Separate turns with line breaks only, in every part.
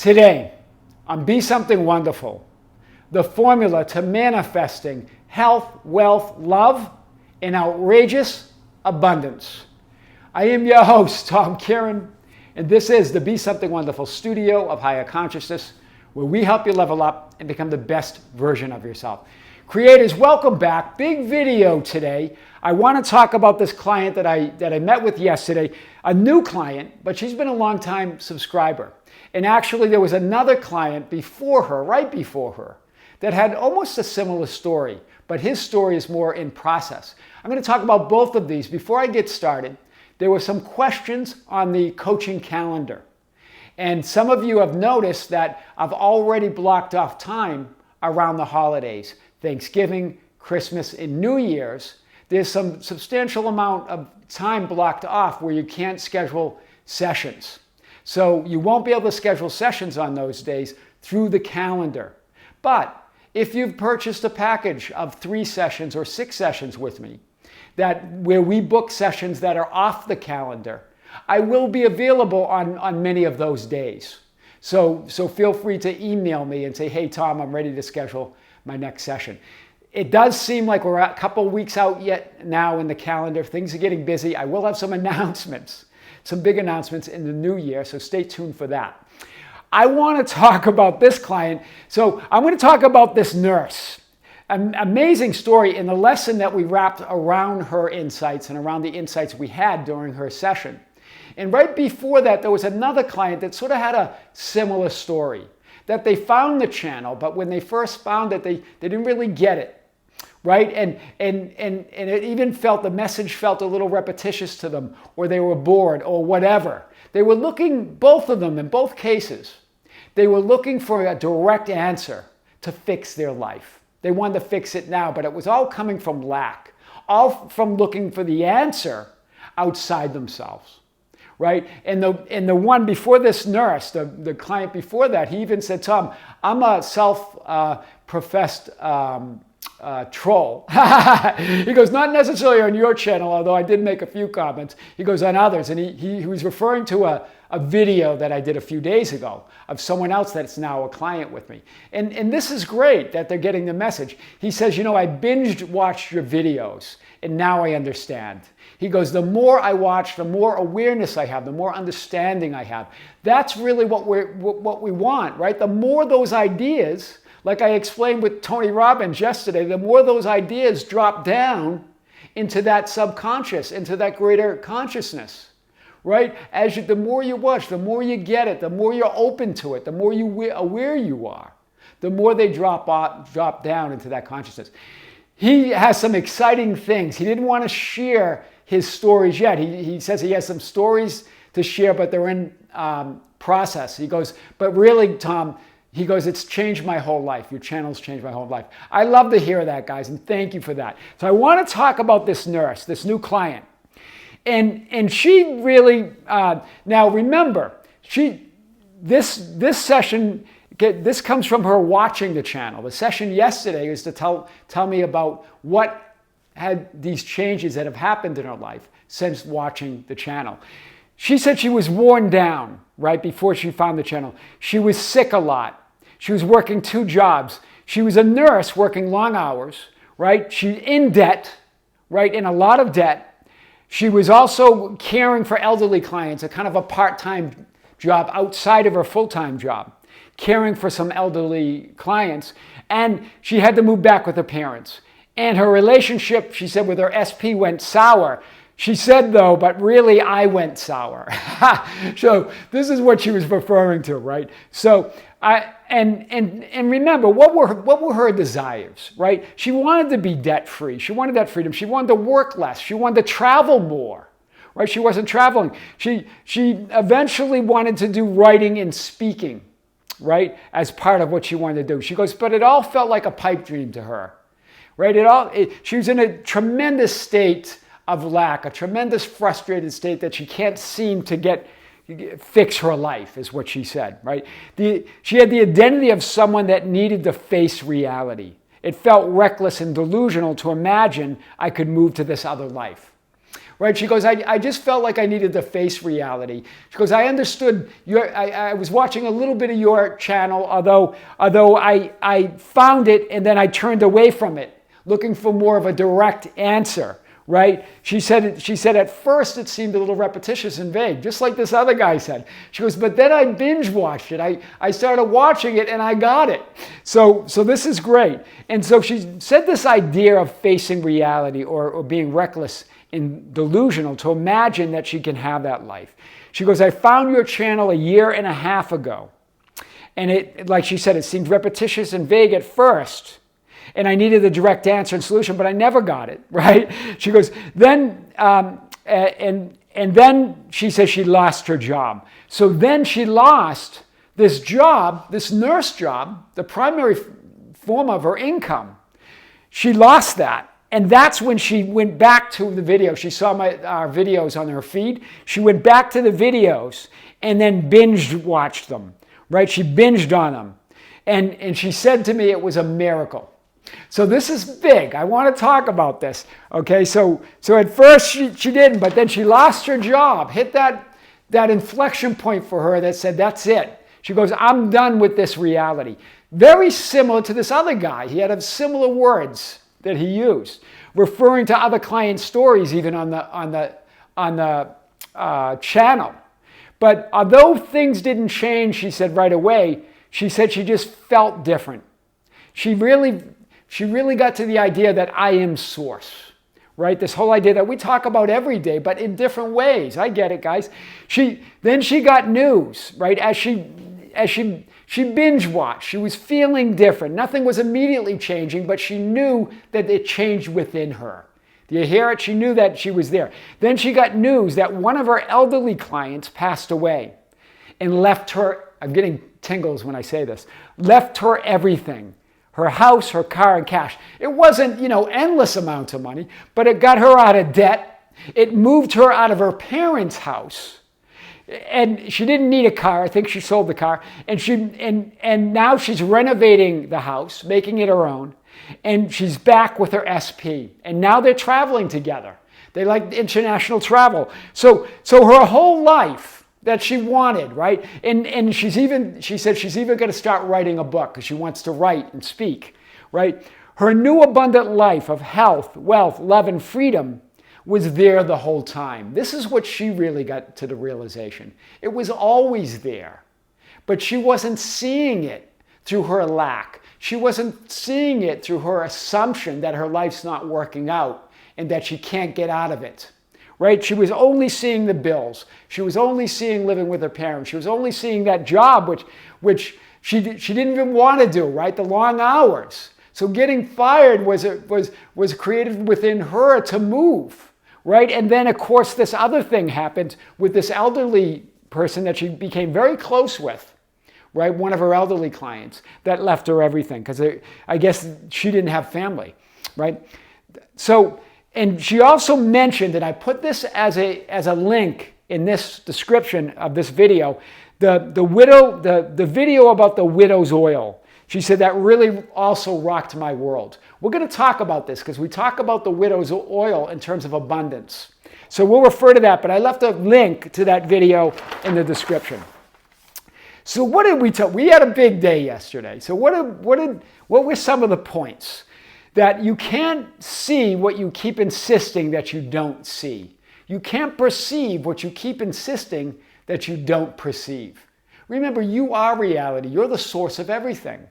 Today, on Be Something Wonderful, the formula to manifesting health, wealth, love, and outrageous abundance. I am your host, Tom Kearin, and this is the Be Something Wonderful studio of higher consciousness, where we help you level up and become the best version of yourself. Creators, welcome back. Big video today. I want to talk about this client that I met with yesterday, a new client, but she's been a long-time subscriber. And actually, there was another client before her, right before her, that had almost a similar story, but his story is more in process. I'm going to talk about both of these. Before I get started, there were some questions on the coaching calendar. And some of you have noticed that I've already blocked off time around the holidays, Thanksgiving, Christmas, and New Year's. There's some substantial amount of time blocked off where you can't schedule sessions. So you won't be able to schedule sessions on those days through the calendar. But if you've purchased a package of 3 sessions or 6 sessions with me, where we book sessions that are off the calendar, I will be available on many of those days. So feel free to email me and say, hey, Tom, I'm ready to schedule my next session. It does seem like we're a couple weeks out yet now in the calendar. Things are getting busy. I will have some announcements, some big announcements in the new year, so stay tuned for that. I want to talk about this client. So I'm going to talk about this nurse. An amazing story in the lesson that we wrapped around her insights and around the insights we had during her session. And right before that, there was another client that sort of had a similar story, that they found the channel, but when they first found it, they didn't really get it. Right? And it even the message felt a little repetitious to them, or they were bored, or whatever. They were looking, both of them in both cases, they were looking for a direct answer to fix their life. They wanted to fix it now, but it was all coming from lack, all from looking for the answer outside themselves. Right? And the one before this nurse, the client before that, he even said, Tom, I'm a self-professed troll. He goes, not necessarily on your channel, although I did make a few comments. He goes, on others. And he was referring to a video that I did a few days ago of someone else that's now a client with me. And this is great that they're getting the message. He says, you know, I binged watched your videos and now I understand. He goes, the more I watch, the more awareness I have, the more understanding I have. That's really what we want, right? The more those ideas, like I explained with Tony Robbins yesterday, the more those ideas drop down into that subconscious, into that greater consciousness, right? The more you watch, the more you get it, the more you're open to it, the more aware you are, the more they drop down into that consciousness. He has some exciting things. He didn't want to share his stories yet. He says he has some stories to share, but they're in process. He goes, but really, Tom, he goes, it's changed my whole life. Your channel's changed my whole life. I love to hear that, guys, and thank you for that. So I want to talk about this nurse, this new client. And she really, now remember, this session, this comes from her watching the channel. The session yesterday was to tell me about what had these changes that have happened in her life since watching the channel. She said she was worn down right before she found the channel. She was sick a lot. She was working 2 jobs. She was a nurse working long hours, right? She's in debt, right? In a lot of debt. She was also caring for elderly clients, a kind of a part-time job outside of her full-time job, caring for some elderly clients. And she had to move back with her parents. And her relationship, she said, with her SP went sour. She said, though, but really I went sour. So this is what she was referring to, right? So and remember, what were her desires, right? She wanted to be debt-free. She wanted that freedom. She wanted to work less. She wanted to travel more, right? She wasn't traveling. She eventually wanted to do writing and speaking, right, as part of what she wanted to do. She goes, but it all felt like a pipe dream to her, right? She was in a tremendous state of lack, a tremendous frustrated state that she can't seem to fix her life, is what she said, right? She had the identity of someone that needed to face reality. It felt reckless and delusional to imagine I could move to this other life, right? She goes, I just felt like I needed to face reality. She goes, I understood, I was watching a little bit of your channel, although I found it and then I turned away from it, looking for more of a direct answer. Right? She said at first it seemed a little repetitious and vague, just like this other guy said. She goes, but then I binge watched it. I started watching it and I got it. So this is great. And so she said this idea of facing reality or being reckless and delusional to imagine that she can have that life. She goes, I found your channel 1.5 years ago. And it, like she said, it seemed repetitious and vague at first. And I needed a direct answer and solution, but I never got it, right? She goes, then, and then she says she lost her job. So then she lost this job, this nurse job, the primary form of her income. She lost that. And that's when she went back to the video. She saw our videos on her feed. She went back to the videos and then binge watched them, right? She binged on them. And she said to me it was a miracle. So this is big. I want to talk about this. Okay, so at first she didn't, but then she lost her job, hit that inflection point for her that said, that's it. She goes, I'm done with this reality. Very similar to this other guy. He had similar words that he used, referring to other client stories even on the channel. But although things didn't change, she said right away, she said she just felt different. She really got to the idea that I am source, right? This whole idea that we talk about every day, but in different ways. I get it, guys. Then she got news, right? As she binge watched, she was feeling different. Nothing was immediately changing, but she knew that it changed within her. Do you hear it? She knew that she was there. Then she got news that one of her elderly clients passed away and left her, I'm getting tingles when I say this, left her everything. Her house, her car, and cash. It wasn't, endless amounts of money, but it got her out of debt. It moved her out of her parents' house. And she didn't need a car. I think she sold the car. And now she's renovating the house, making it her own. And she's back with her SP. And now they're traveling together. They like international travel. So her whole life that she wanted, right? And she said she's even going to start writing a book because she wants to write and speak, right? Her new abundant life of health, wealth, love, and freedom was there the whole time. This is what she really got to the realization. It was always there, but she wasn't seeing it through her lack. She wasn't seeing it through her assumption that her life's not working out and that she can't get out of it. Right? She was only seeing the bills. She was only seeing living with her parents. She was only seeing that job, which she didn't even want to do, right? The long hours. So getting fired was created within her to move, right? And then, of course, this other thing happened with this elderly person that she became very close with, right? One of her elderly clients that left her everything because I guess she didn't have family, right? So, and she also mentioned, and I put this as a link in this description of this video, the video about the widow's oil. She said that really also rocked my world. We're going to talk about this because we talk about the widow's oil in terms of abundance. So we'll refer to that, but I left a link to that video in the description. So what did we tell? We had a big day yesterday. So what were some of the points? That you can't see what you keep insisting that you don't see. You can't perceive what you keep insisting that you don't perceive. Remember, you are reality. You're the source of everything.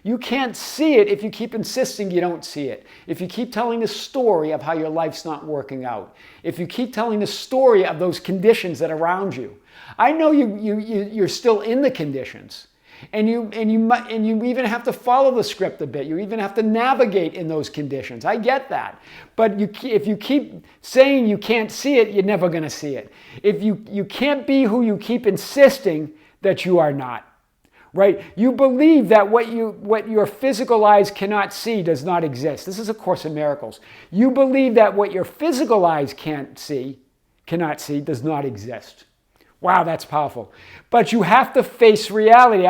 You can't see it if you keep insisting you don't see it. If you keep telling the story of how your life's not working out. If you keep telling the story of those conditions that are around you. I know you're still in the conditions. And you even have to follow the script a bit. You even have to navigate in those conditions. I get that. But if you keep saying you can't see it, you're never going to see it. If you can't be who you keep insisting that you are not, right? You believe that what your physical eyes cannot see does not exist. This is A Course in Miracles. You believe that what your physical eyes cannot see, does not exist. Wow, that's powerful. But you have to face reality.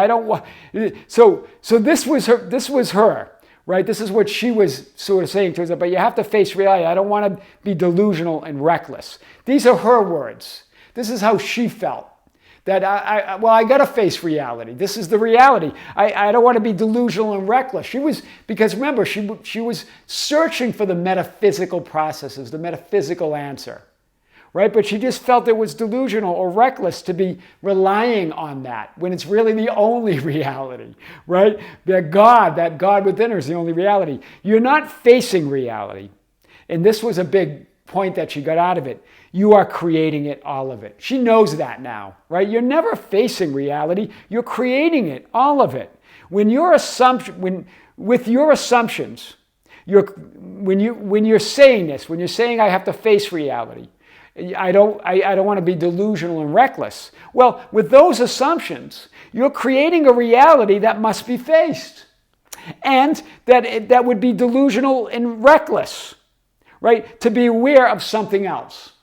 So this was her, right? This is what she was sort of saying to herself, but you have to face reality. I don't want to be delusional and reckless. These are her words. This is how she felt. That I got to face reality. This is the reality. I don't want to be delusional and reckless. Because remember, she was searching for the metaphysical processes, the metaphysical answer, right? But she just felt it was delusional or reckless to be relying on that when it's really the only reality, right? That God within her is the only reality. You're not facing reality. And this was a big point that she got out of it. You are creating it, all of it. She knows that now, right? You're never facing reality. You're creating it, all of it. With your assumptions, when you're saying this, when you're saying I have to face reality, I don't want to be delusional and reckless. Well, with those assumptions, you're creating a reality that must be faced, and that would be delusional and reckless, right? To be aware of something else.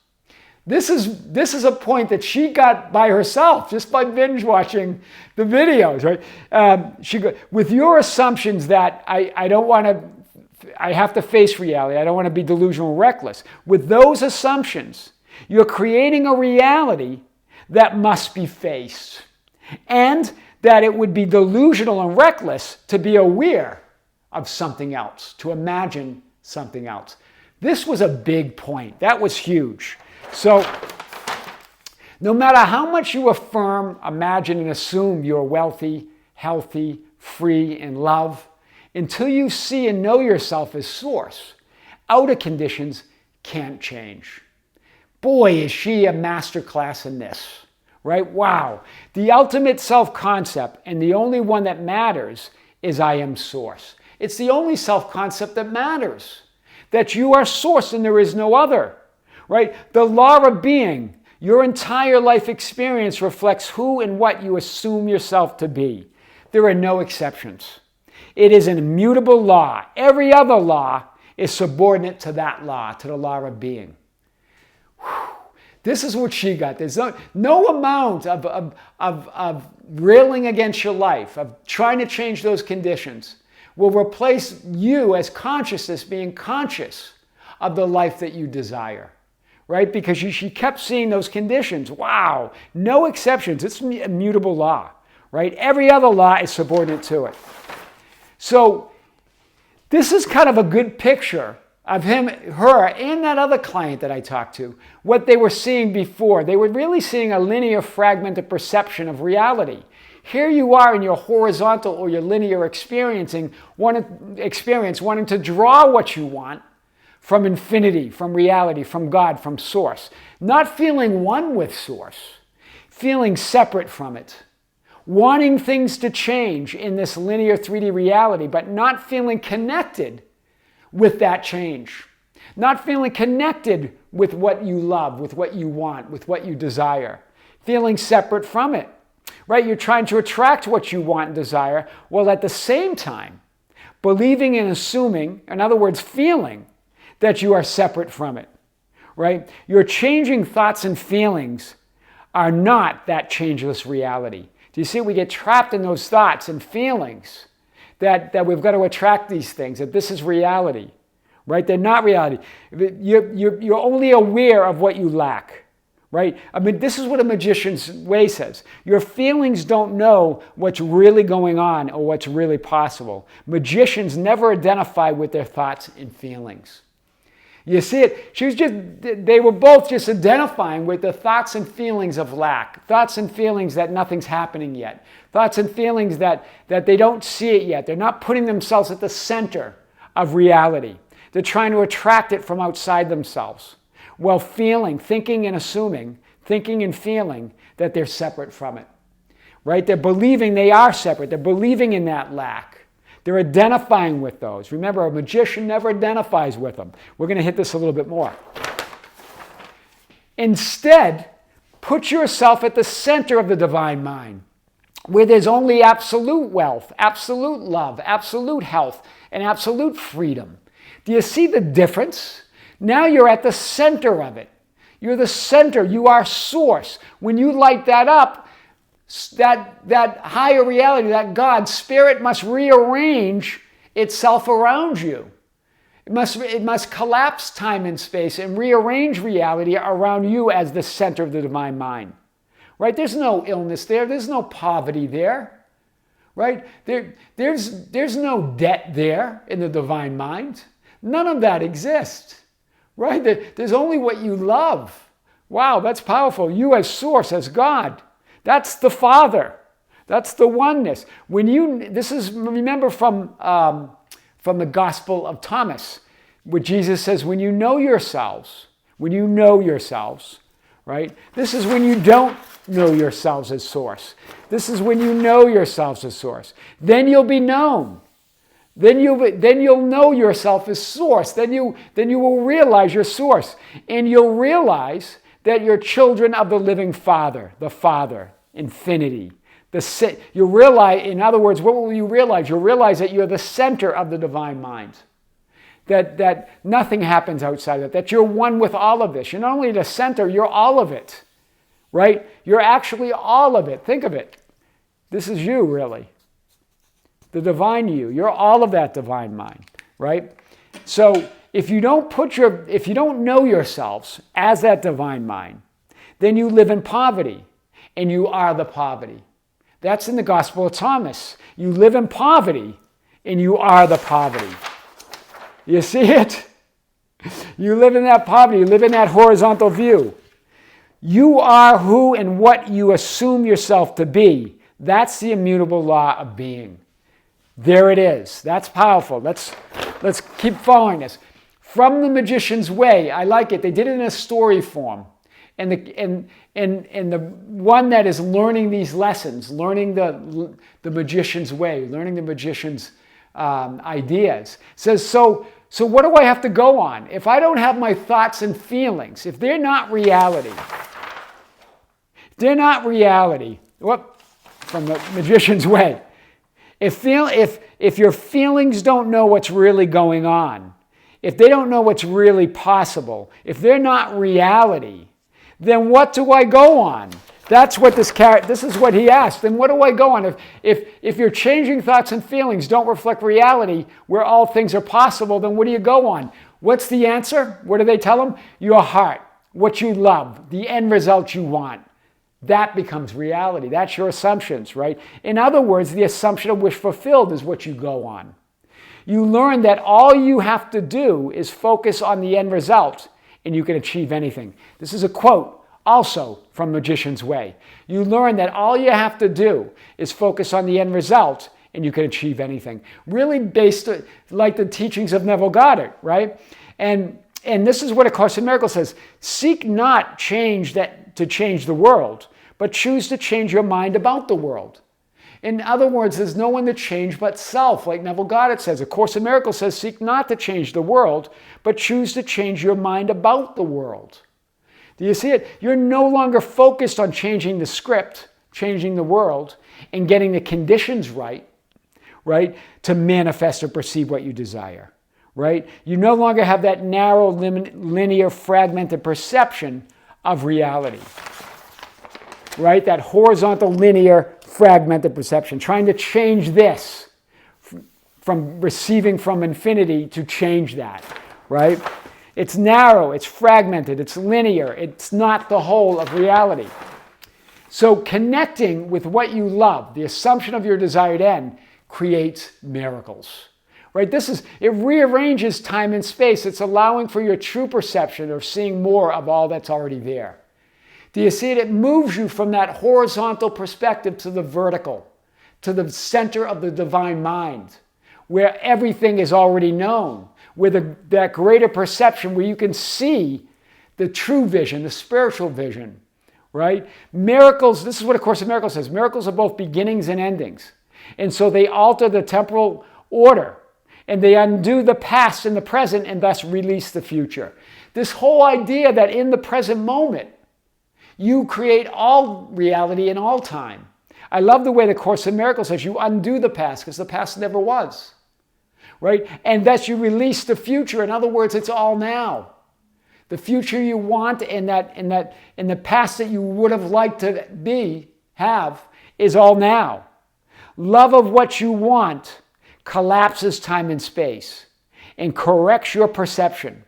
This is a point that she got by herself, just by binge watching the videos, right? With your assumptions that I have to face reality, I don't want to be delusional and reckless. With those assumptions, you're creating a reality that must be faced. And that it would be delusional and reckless to be aware of something else, to imagine something else. This was a big point. That was huge. So, no matter how much you affirm, imagine, and assume you're wealthy, healthy, free, and love, until you see and know yourself as source, outer conditions can't change. Boy, is she a masterclass in this, right? Wow. The ultimate self-concept, and the only one that matters, is I am source. It's the only self-concept that matters, that you are source and there is no other. Right? The law of being, your entire life experience reflects who and what you assume yourself to be. There are no exceptions. It is an immutable law. Every other law is subordinate to that law, to the law of being. Whew. This is what she got. There's no amount of railing against your life, of trying to change those conditions, will replace you as consciousness being conscious of the life that you desire. Right? Because she kept seeing those conditions. Wow, no exceptions. It's a immutable law, right? Every other law is subordinate to it. So this is kind of a good picture of her, and that other client that I talked to, what they were seeing before. They were really seeing a linear fragmented perception of reality. Here you are in your horizontal or your linear experience, wanting to draw what you want from infinity, from reality, from God, from source. Not feeling one with source, feeling separate from it. Wanting things to change in this linear 3D reality, but not feeling connected with that change. Not feeling connected with what you love, with what you want, with what you desire. Feeling separate from it. Right? You're trying to attract what you want and desire, while at the same time, believing and assuming, in other words, feeling, that you are separate from it, right? Your changing thoughts and feelings are not that changeless reality. Do you see? We get trapped in those thoughts and feelings that we've got to attract these things, that this is reality, right? They're not reality. You're only aware of what you lack, right? I mean, this is what a magician's way says. Your feelings don't know what's really going on or what's really possible. Magicians never identify with their thoughts and feelings. You see it? They were both just identifying with the thoughts and feelings of lack, thoughts and feelings that nothing's happening yet, thoughts and feelings that they don't see it yet. They're not putting themselves at the center of reality. They're trying to attract it from outside themselves. Well, thinking and assuming, thinking and feeling that they're separate from it, right? They're believing they are separate. They're believing in that lack. They're identifying with those. Remember, a magician never identifies with them. We're going to hit this a little bit more. Instead, put yourself at the center of the divine mind, where there's only absolute wealth, absolute love, absolute health, and absolute freedom. Do you see the difference? Now you're at the center of it. You're the center. You are source. When you light that up, that higher reality, that God, spirit must rearrange itself around you. It must collapse time and space and rearrange reality around you as the center of the divine mind. Right? There's no illness there. There's no poverty there. Right? There's no debt there in the divine mind. None of that exists. Right? There's only what you love. Wow, that's powerful. You as source, as God. That's the Father. That's the oneness. Remember from the Gospel of Thomas, where Jesus says, when you know yourselves, right? This is when you don't know yourselves as source. This is when you know yourselves as source. Then you'll be known. Then you'll know yourself as source. Then you will realize your source. And you'll realize that you're children of the living Father, the Father, infinity. You'll realize, in other words, what will you realize? You'll realize that you're the center of the divine mind. That nothing happens outside of it. That you're one with all of this. You're not only the center, you're all of it. Right? You're actually all of it. Think of it. This is you, really. The divine you. You're all of that divine mind. Right? So if you don't know yourselves as that divine mind, then you live in poverty. And you are the poverty. That's in the Gospel of Thomas. You live in poverty, and you are the poverty. You see it? You live in that poverty. You live in that horizontal view. You are who and what you assume yourself to be. That's the immutable law of being. There it is. That's powerful. Let's keep following this. From the Magician's Way. I like it. They did it in a story form. And the one that is learning these lessons, learning the magician's way, learning the magician's ideas, says, so what do I have to go on? If I don't have my thoughts and feelings, if they're not reality, from the magician's way, if your feelings don't know what's really going on, if they don't know what's really possible, if they're not reality, then what do I go on? That's what this is what he asked. Then what do I go on? If your changing thoughts and feelings don't reflect reality where all things are possible, then what do you go on? What's the answer? What do they tell him? Your heart, what you love, the end result you want. That becomes reality. That's your assumptions, right? In other words, the assumption of wish fulfilled is what you go on. You learn that all you have to do is focus on the end result, and you can achieve anything. This is a quote also from Magician's Way. You learn that all you have to do is focus on the end result and you can achieve anything. Really based like the teachings of Neville Goddard, right? And this is what A Course in Miracles says. Seek not change to change the world, but choose to change your mind about the world. In other words, there's no one to change but self, like Neville Goddard says. A Course in Miracles says, seek not to change the world, but choose to change your mind about the world. Do you see it? You're no longer focused on changing the script, changing the world, and getting the conditions right, to manifest or perceive what you desire, right? You no longer have that narrow, linear, fragmented perception of reality, right? That horizontal, linear, fragmented perception, trying to change this from receiving from infinity to change that, right? It's narrow, it's fragmented, it's linear, it's not the whole of reality. So connecting with what you love, the assumption of your desired end, creates miracles, right? It rearranges time and space. It's allowing for your true perception of seeing more of all that's already there. Do you see it? It moves you from that horizontal perspective to the vertical, to the center of the divine mind, where everything is already known, where that greater perception, where you can see the true vision, the spiritual vision, right? Miracles, this is what A Course in Miracles says, miracles are both beginnings and endings. And so they alter the temporal order, and they undo the past and the present, and thus release the future. This whole idea that in the present moment, you create all reality in all time. I love the way the Course in Miracles says you undo the past because the past never was, right? And thus you release the future. In other words, it's all now. The future you want and the past that you would have liked to have is all now. Love of what you want collapses time and space and corrects your perception,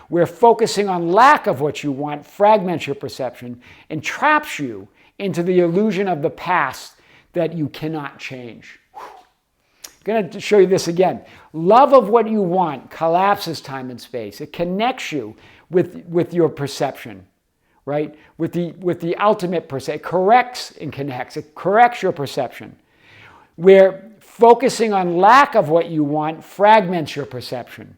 where focusing on lack of what you want fragments your perception and traps you into the illusion of the past that you cannot change. I'm going to show you this again. Love of what you want collapses time and space. It connects you with your perception, right? With the ultimate perception. It corrects and connects. It corrects your perception. Where focusing on lack of what you want fragments your perception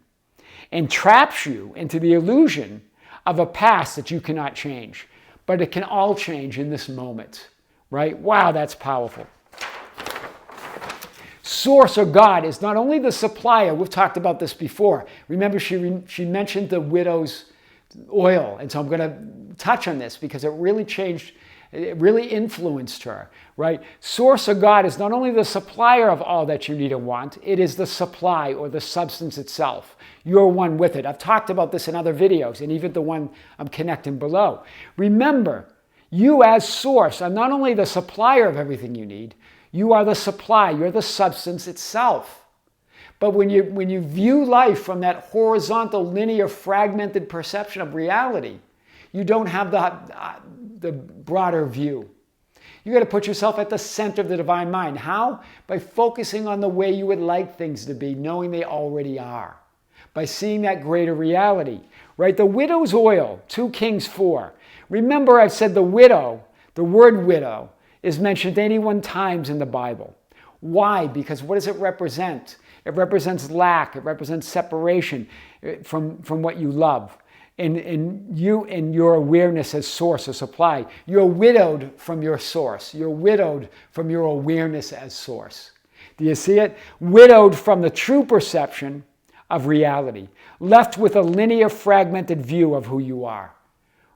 and traps you into the illusion of a past that you cannot change. But it can all change in this moment, right? Wow, that's powerful. Source or God is not only the supplier. We've talked about this before. Remember, she mentioned the widow's oil. And so I'm going to touch on this because it really changed, it really influenced her, right? Source or God is not only the supplier of all that you need and want, it is the supply or the substance itself. You're one with it. I've talked about this in other videos and even the one I'm connecting below. Remember, you as source are not only the supplier of everything you need, you are the supply, you're the substance itself. But when you view life from that horizontal, linear, fragmented perception of reality, you don't have the broader view. You got to put yourself at the center of the divine mind. How? By focusing on the way you would like things to be, knowing they already are. By seeing that greater reality, right? The widow's oil, 2 Kings 4. Remember, I've said the widow, the word widow, is mentioned 81 times in the Bible. Why? Because what does it represent? It represents lack. It represents separation from what you love. And you and your awareness as source or supply. You're widowed from your source. You're widowed from your awareness as source. Do you see it? Widowed from the true perception of reality. Left with a linear, fragmented view of who you are.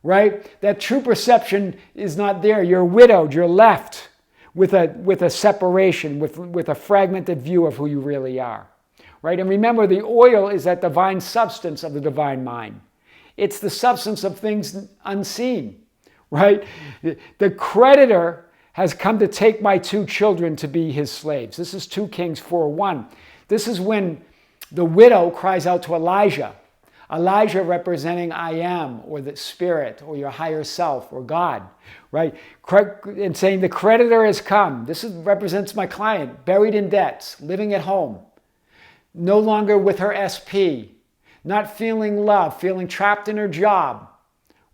Right? That true perception is not there. You're widowed. You're left with a separation, with a fragmented view of who you really are. Right? And remember, the oil is that divine substance of the divine mind. It's the substance of things unseen. Right? The creditor has come to take my 2 children to be his slaves. This is 2 Kings 4:1. This is when the widow cries out to Elijah. Elijah representing I am, or the spirit, or your higher self, or God, right? And saying the creditor has come. This represents my client, buried in debts, living at home, no longer with her SP, not feeling love, feeling trapped in her job,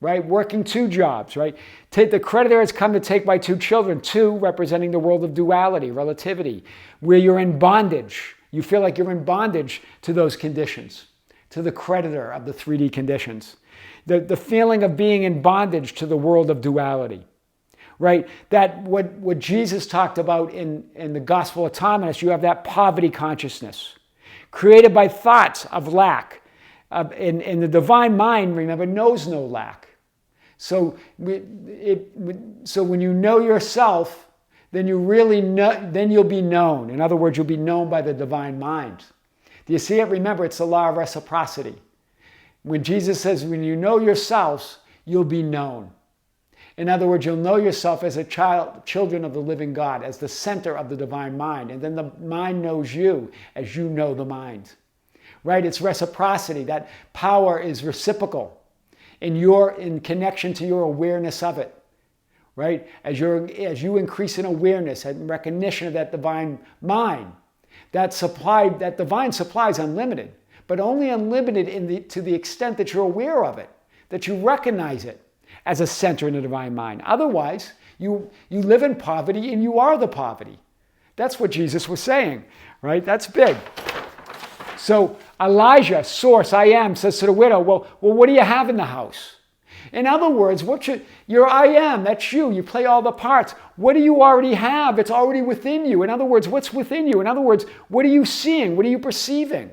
right? Working 2 jobs, right? The creditor has come to take my 2 children, 2 representing the world of duality, relativity, where you're in bondage. You feel like you're in bondage to those conditions, to the creditor of the 3D conditions. The feeling of being in bondage to the world of duality, right? That what Jesus talked about in the Gospel of Thomas, you have that poverty consciousness created by thoughts of lack. In the divine mind, remember, knows no lack. So when you know yourself, then you really know, then you'll be known. In other words, you'll be known by the divine mind. Do you see it? Remember, it's the law of reciprocity. When Jesus says, when you know yourselves, you'll be known. In other words, you'll know yourself as a children of the living God, as the center of the divine mind. And then the mind knows you as you know the mind. Right? It's reciprocity. That power is reciprocal. And you're in connection to your awareness of it. Right? As you increase in awareness and recognition of that divine mind, that divine supply is unlimited, but only unlimited to the extent that you're aware of it, that you recognize it as a center in the divine mind. Otherwise, you live in poverty and you are the poverty. That's what Jesus was saying, right? That's big. So Elijah, source, I am, says to the widow, well, what do you have in the house? In other words, your I am, that's you. You play all the parts. What do you already have? It's already within you. In other words, what's within you? In other words, what are you seeing? What are you perceiving?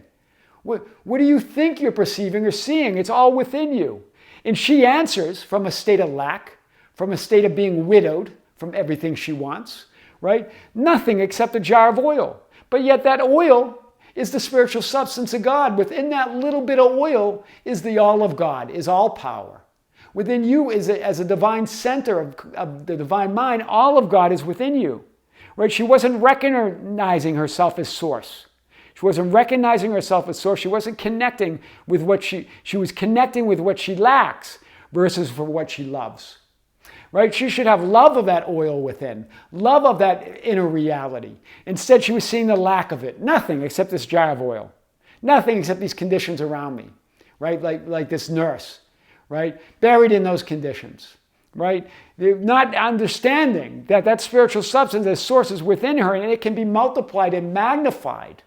What do you think you're perceiving or seeing? It's all within you. And she answers from a state of lack, from a state of being widowed from everything she wants, right? Nothing except a jar of oil. But yet that oil is the spiritual substance of God. Within that little bit of oil is the all of God, is all power. Within you is as a divine center of the divine mind, all of God is within you. Right? She wasn't recognizing herself as source. She wasn't recognizing herself as source. She wasn't connecting with what she was connecting with what she lacks versus for what she loves. Right? She should have love of that oil within, love of that inner reality. Instead, she was seeing the lack of it. Nothing except this jar of oil. Nothing except these conditions around me. Right? Like this nurse. Right? Buried in those conditions. Right? Not understanding that that spiritual substance, the source is within her, and it can be multiplied and magnified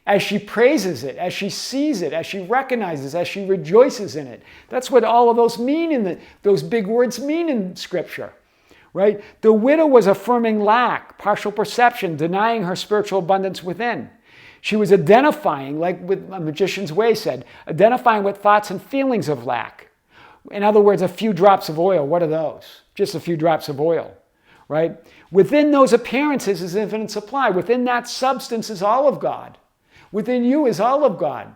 as she praises it, as she sees it, as she recognizes, as she rejoices in it. That's what all of those mean those big words mean in Scripture. Right? The widow was affirming lack, partial perception, denying her spiritual abundance within. She was identifying, like with a magician's way said, identifying with thoughts and feelings of lack. In other words, a few drops of oil. What are those? Just a few drops of oil, right? Within those appearances is infinite supply. Within that substance is all of God. Within you is all of God.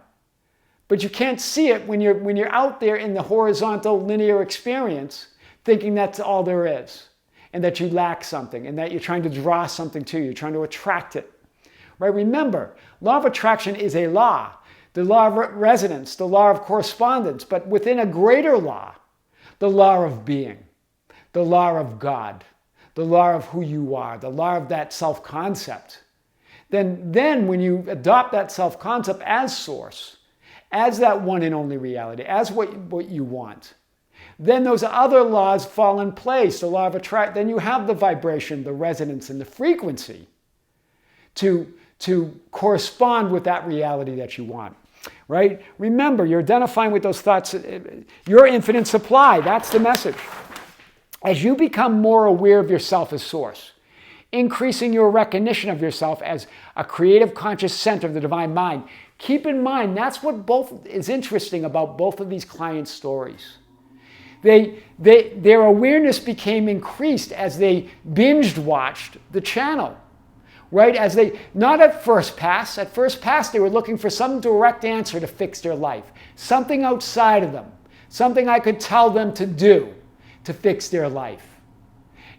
But you can't see it when you're out there in the horizontal linear experience thinking that's all there is and that you lack something and that you're trying to draw something to you, trying to attract it. Right? Remember, law of attraction is a law. The law of resonance, the law of correspondence, but within a greater law, the law of being, the law of God, the law of who you are, the law of that self-concept. Then when you adopt that self-concept as source, as that one and only reality, as what you want, then those other laws fall in place, the law of attraction. Then you have the vibration, the resonance, and the frequency to correspond with that reality that you want. Right? Remember, you're identifying with those thoughts. Your infinite supply, that's the message. As you become more aware of yourself as source, increasing your recognition of yourself as a creative conscious center of the divine mind, keep in mind that's what both is interesting about both of these clients' stories. Their awareness became increased as they binged watched the channel. Right? As they, not at first pass they were looking for some direct answer to fix their life. Something outside of them. Something I could tell them to do to fix their life.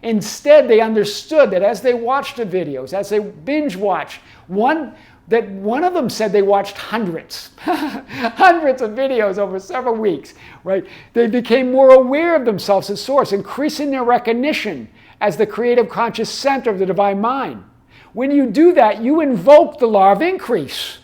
Instead, they understood that as they watched the videos, as they binge watched, one of them said they watched hundreds of videos over several weeks. Right? They became more aware of themselves as source, increasing their recognition as the creative conscious center of the divine mind. When you do that, you invoke the law of increase.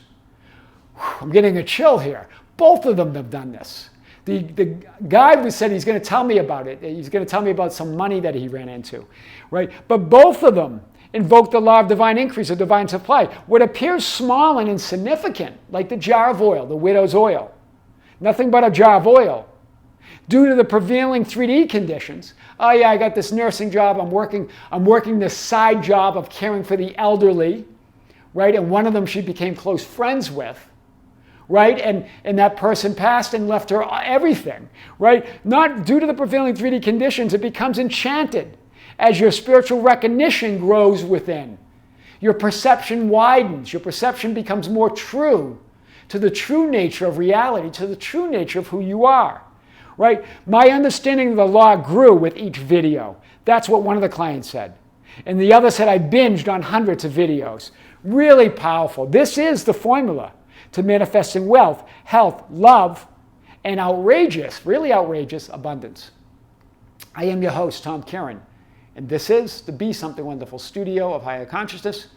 I'm getting a chill here. Both of them have done this. The guy said he's going to tell me about it. He's going to tell me about some money that he ran into. Right? But both of them invoke the law of divine increase or divine supply. What appears small and insignificant, like the jar of oil, the widow's oil. Nothing but a jar of oil. Due to the prevailing 3D conditions, oh yeah, I got this nursing job, I'm working this side job of caring for the elderly, right? And one of them she became close friends with, right? And that person passed and left her everything, right? Not due to the prevailing 3D conditions, it becomes enchanted as your spiritual recognition grows within. Your perception widens, your perception becomes more true to the true nature of reality, to the true nature of who you are. Right? My understanding of the law grew with each video. That's what one of the clients said. And the other said, I binged on hundreds of videos. Really powerful. This is the formula to manifesting wealth, health, love, and really outrageous abundance. I am your host, Tom Kearin, and this is the Be Something Wonderful studio of higher consciousness,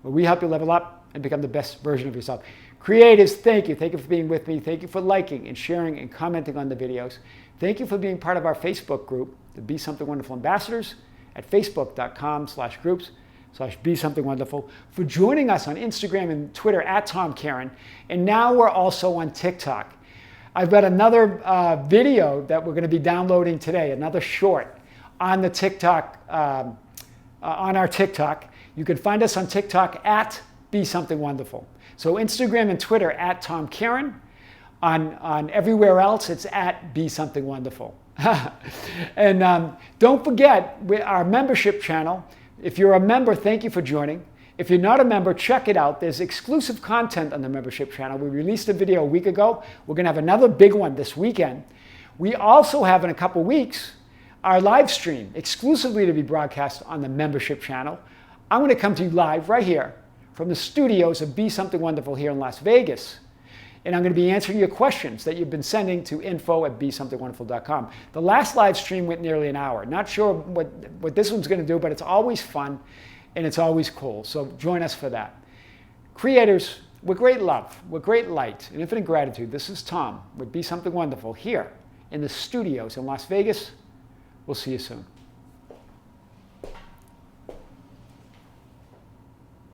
where we help you level up and become the best version of yourself. Creators, thank you. Thank you for being with me. Thank you for liking and sharing and commenting on the videos. Thank you for being part of our Facebook group, the Be Something Wonderful Ambassadors, at facebook.com/groups/Be Something Wonderful, for joining us on Instagram and Twitter at Tom Kearin. And now we're also on TikTok. I've got another video that we're going to be downloading today, another short on the TikTok, on our TikTok. You can find us on TikTok at Be Something Wonderful. So Instagram and Twitter at Tom Kearin. On everywhere else, it's at Be Something Wonderful. And don't forget our membership channel. If you're a member, thank you for joining. If you're not a member, check it out. There's exclusive content on the membership channel. We released a video a week ago. We're going to have another big one this weekend. We also have in a couple weeks our live stream exclusively to be broadcast on the membership channel. I'm going to come to you live right here from the studios of Be Something Wonderful here in Las Vegas. And I'm going to be answering your questions that you've been sending to info@besomethingwonderful.com. The last live stream went nearly an hour. Not sure what this one's going to do, but it's always fun and it's always cool. So join us for that. Creators, with great love, with great light and infinite gratitude, this is Tom with Be Something Wonderful here in the studios in Las Vegas. We'll see you soon.